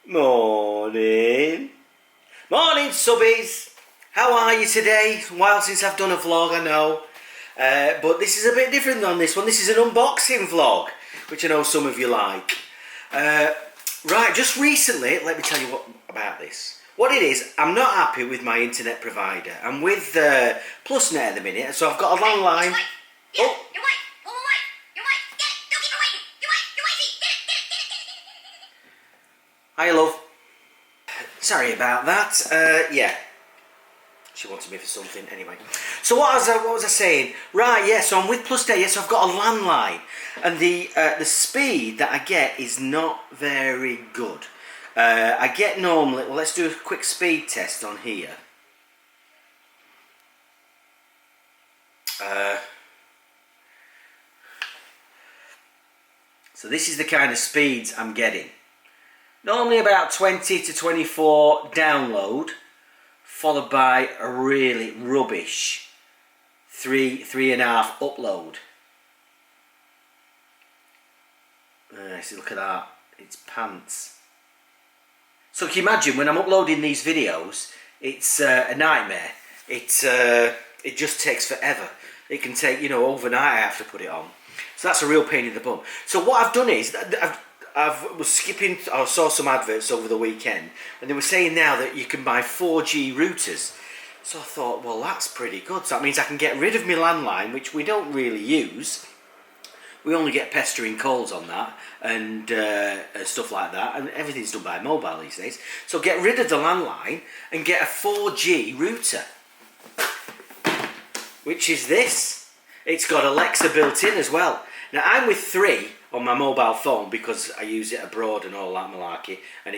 Morning. Morning, subbies. How are you today? It's a while since I've done a vlog, I know. But this is a bit different than this one. This is an unboxing vlog, which I know some of you like. Right, just recently, let me tell you about this. What it is, I'm not happy with my internet provider. I'm with PlusNet at the minute, so I've got a landline. Oh. Hi, love. Sorry about that. Yeah. She wanted me for something anyway. So what was I saying? Right, yeah, so I'm with PlusNet, yeah, so I've got a landline. And the speed that I get is not very good. I get normally, well, let's do a quick speed test on here. So this is the kind of speeds I'm getting. Normally about 20 to 24 download, followed by a really rubbish 3.5 upload. See, look at that, it's pants. So can you imagine when I'm uploading these videos, it's a nightmare. It just takes forever. It can take, overnight I have to put it on. So that's a real pain in the bum. So what I've done is, I was skipping, I saw some adverts over the weekend, and they were saying now that you can buy 4G routers. So I thought, well, that's pretty good. So that means I can get rid of my landline, which we don't really use. We only get pestering calls on that and stuff like that, and everything's done by mobile these days. So get rid of the landline and get a 4G router, which is this. It's got Alexa built in as well. Now I'm with 3 on my mobile phone because I use it abroad and all that malarkey, and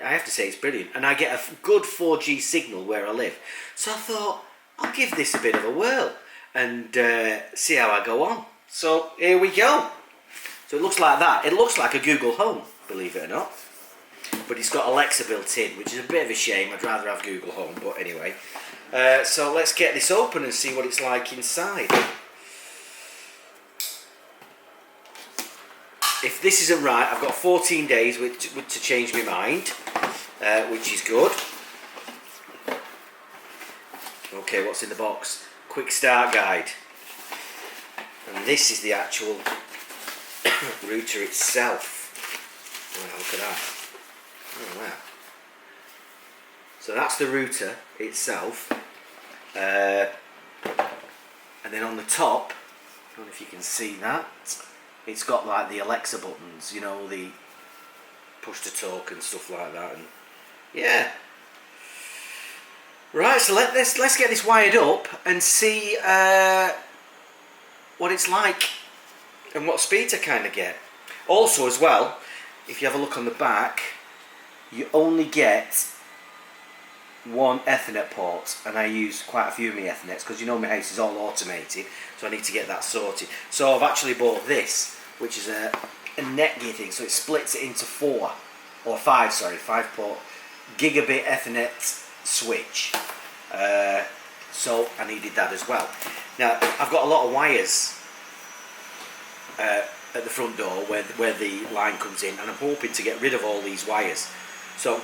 I have to say it's brilliant, and I get a good 4G signal where I live. So I thought I'll give this a bit of a whirl and see how I go on. So here we go. So it looks like that. It looks like a Google Home, believe it or not, but it's got Alexa built in, which is a bit of a shame. I'd rather have Google Home, but anyway. So let's get this open and see what it's like inside. If this isn't right, I've got 14 days to change my mind, which is good. Okay, what's in the box? Quick start guide. And this is the actual router itself. Wow, look at that. Oh, wow. So that's the router itself. And then on the top, I don't know if you can see that, it's got like the Alexa buttons, the push to talk and stuff like that, and yeah. Right, so let's get this wired up and see what it's like and what speeds I kind of get. Also as well, if you have a look on the back, you only get one Ethernet port, and I use quite a few of my Ethernets because my house is all automated, so I need to get that sorted. So I've actually bought this, which is a Netgear thing, so it splits it into 5 port gigabit Ethernet switch. So I needed that as well. Now I've got a lot of wires at the front door where the line comes in, and I'm hoping to get rid of all these wires. So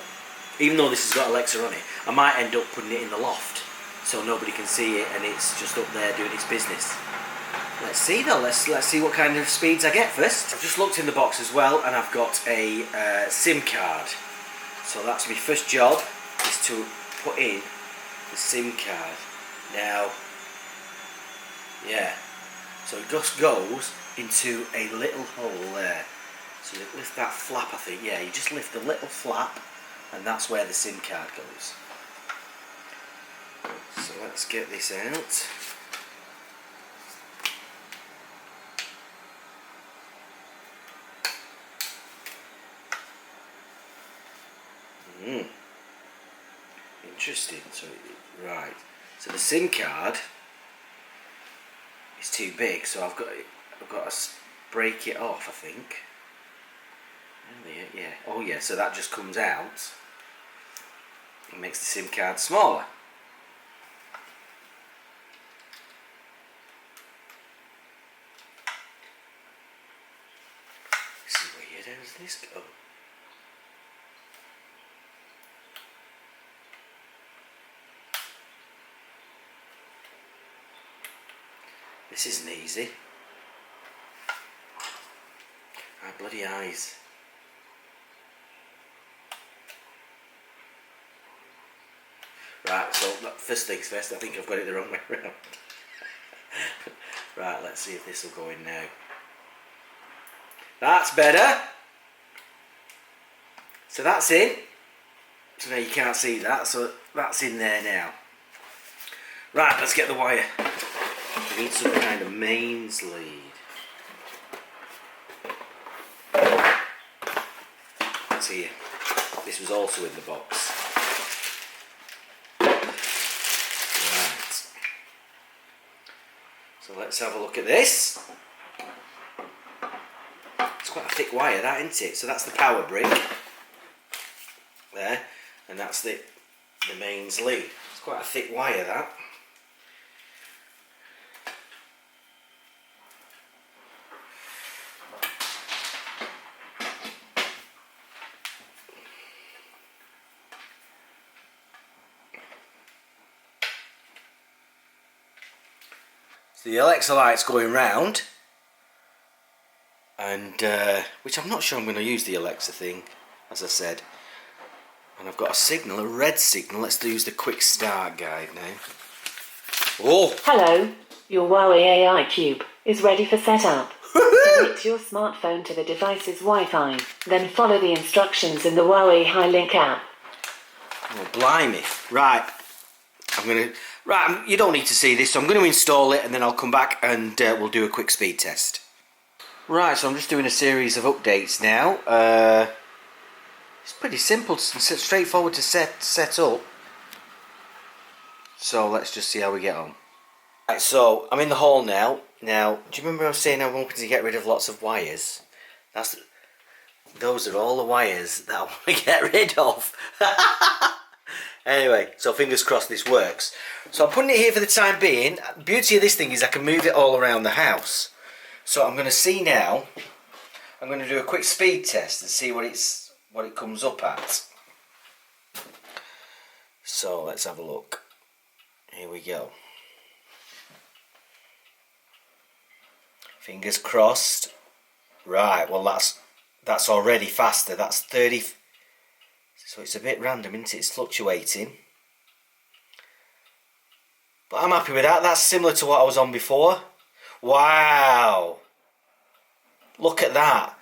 even though this has got Alexa on it, I might end up putting it in the loft so nobody can see it and it's just up there doing its business. Let's see though, let's see what kind of speeds I get first. I've just looked in the box as well, and I've got a SIM card. So that's my first job, is to put in the SIM card. Now, yeah, so it just goes into a little hole there. So you lift that flap, I think, yeah, you just lift the little flap, and that's where the SIM card goes. So let's get this out. Interesting. So right, so the SIM card is too big, so I've got to break it off, I think. Yeah. Oh yeah. So that just comes out. It makes the SIM card smaller. This is weird. How does this go? This isn't easy. My bloody eyes. Right, so first things first, I think I've got it the wrong way around. Right, let's see if this will go in now. That's better. So that's in. So now you can't see that, so that's in there now. Right, let's get the wire. We need some kind of mains lead. That's here. This was also in the box. Right. So let's have a look at this. It's quite a thick wire, that, isn't it? So that's the power brick. There. And that's the mains lead. It's quite a thick wire, that. So the Alexa light's going round, and which I'm not sure I'm going to use the Alexa thing, as I said. And I've got a signal, a red signal. Let's use the quick start guide now. Oh! Hello, your Huawei AI Cube is ready for setup. Connect your smartphone to the device's Wi-Fi, then follow the instructions in the Huawei Hi-Link app. Oh, blimey. Right. You don't need to see this, so I'm going to install it and then I'll come back and we'll do a quick speed test. Right, so I'm just doing a series of updates now. It's pretty simple, straightforward to set up. So let's just see how we get on. Right, so I'm in the hall now. Now, do you remember I was saying I'm hoping to get rid of lots of wires? Those are all the wires that I want to get rid of. Anyway, so fingers crossed this works. So I'm putting it here for the time being. The beauty of this thing is I can move it all around the house. So I'm going to see now. I'm going to do a quick speed test and see what it comes up at. So let's have a look. Here we go. Fingers crossed. Right, well that's already faster. That's 30. So it's a bit random, isn't it? It's fluctuating. But I'm happy with that. That's similar to what I was on before. Wow. Look at that.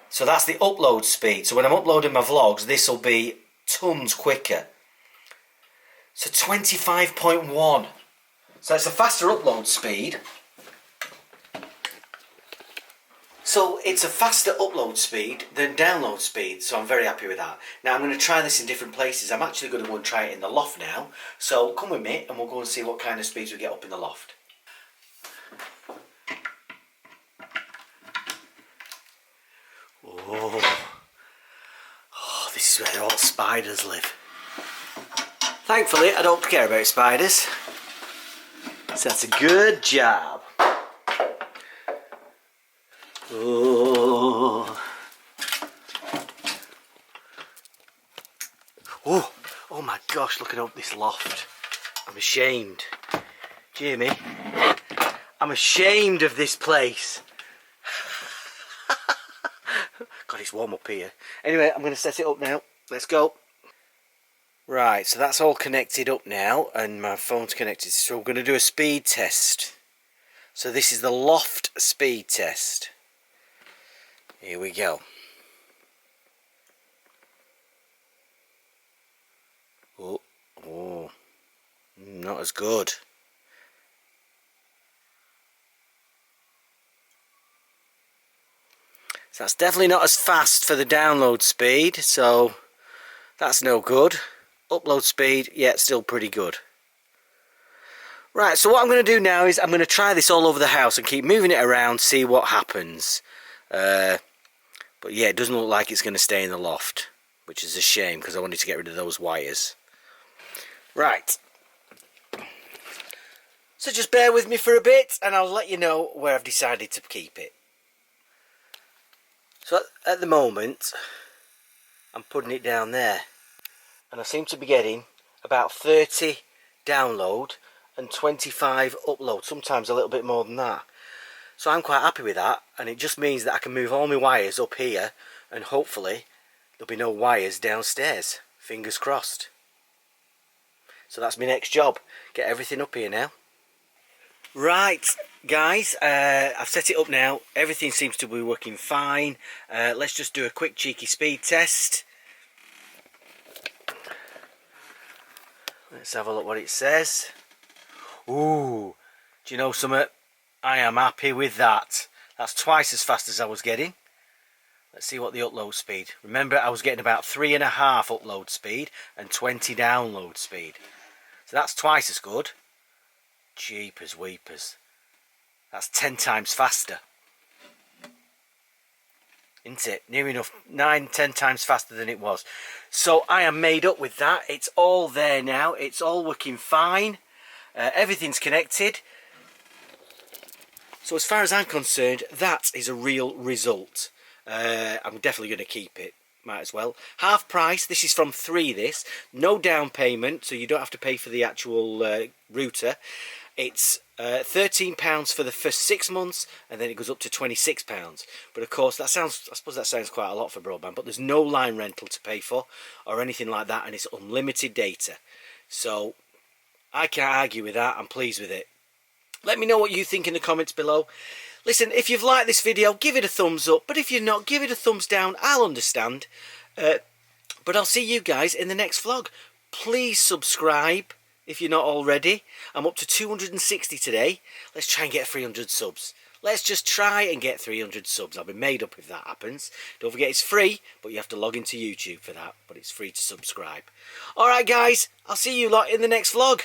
So that's the upload speed. So when I'm uploading my vlogs, this will be tons quicker. So 25.1. So it's a faster upload speed. So it's a faster upload speed than download speed. So I'm very happy with that. Now I'm going to try this in different places. I'm actually going to go and try it in the loft now. So come with me and we'll go and see what kind of speeds we get up in the loft. Oh, this is where all spiders live. Thankfully, I don't care about spiders. So that's a good job. Oh. Oh my gosh, looking up this loft. I'm ashamed. Do you hear me? I'm ashamed of this place. God, it's warm up here. Anyway, I'm going to set it up now. Let's go. Right, so that's all connected up now, and my phone's connected. So we're going to do a speed test. So this is the loft speed test. Here we go. Oh, not as good. So that's definitely not as fast for the download speed, so that's no good. Upload speed, yeah, it's still pretty good. Right, so what I'm going to do now is I'm going to try this all over the house and keep moving it around, see what happens. But yeah, it doesn't look like it's going to stay in the loft, which is a shame because I wanted to get rid of those wires. Right. So just bear with me for a bit and I'll let you know where I've decided to keep it. So at the moment, I'm putting it down there. And I seem to be getting about 30 download and 25 upload, sometimes a little bit more than that. So I'm quite happy with that, and it just means that I can move all my wires up here, and hopefully there'll be no wires downstairs. Fingers crossed. So that's my next job, get everything up here now. Right guys, I've set it up now, everything seems to be working fine. Let's just do a quick cheeky speed test. Let's have a look what it says. Ooh, do you know something? I am happy with that. That's twice as fast as I was getting. Let's see what the upload speed. Remember, I was getting about 3.5 upload speed and 20 download speed. So that's twice as good. Jeepers weepers. That's 10 times faster. Isn't it? Near enough 9-10 times faster than it was. So I am made up with that. It's all there now. It's all working fine. Everything's connected. So as far as I'm concerned, that is a real result. I'm definitely going to keep it. Might as well. Half price. This is from 3 this. No down payment, so you don't have to pay for the actual router. It's £13 for the first 6 months, and then it goes up to £26. But of course, I suppose that sounds quite a lot for broadband, but there's no line rental to pay for or anything like that, and it's unlimited data. So I can't argue with that. I'm pleased with it. Let me know what you think in the comments below. Listen, if you've liked this video, give it a thumbs up. But if you're not, give it a thumbs down. I'll understand. But I'll see you guys in the next vlog. Please subscribe if you're not already. I'm up to 260 today. Let's try and get 300 subs. Let's just try and get 300 subs. I'll be made up if that happens. Don't forget it's free, but you have to log into YouTube for that. But it's free to subscribe. Alright guys, I'll see you lot in the next vlog.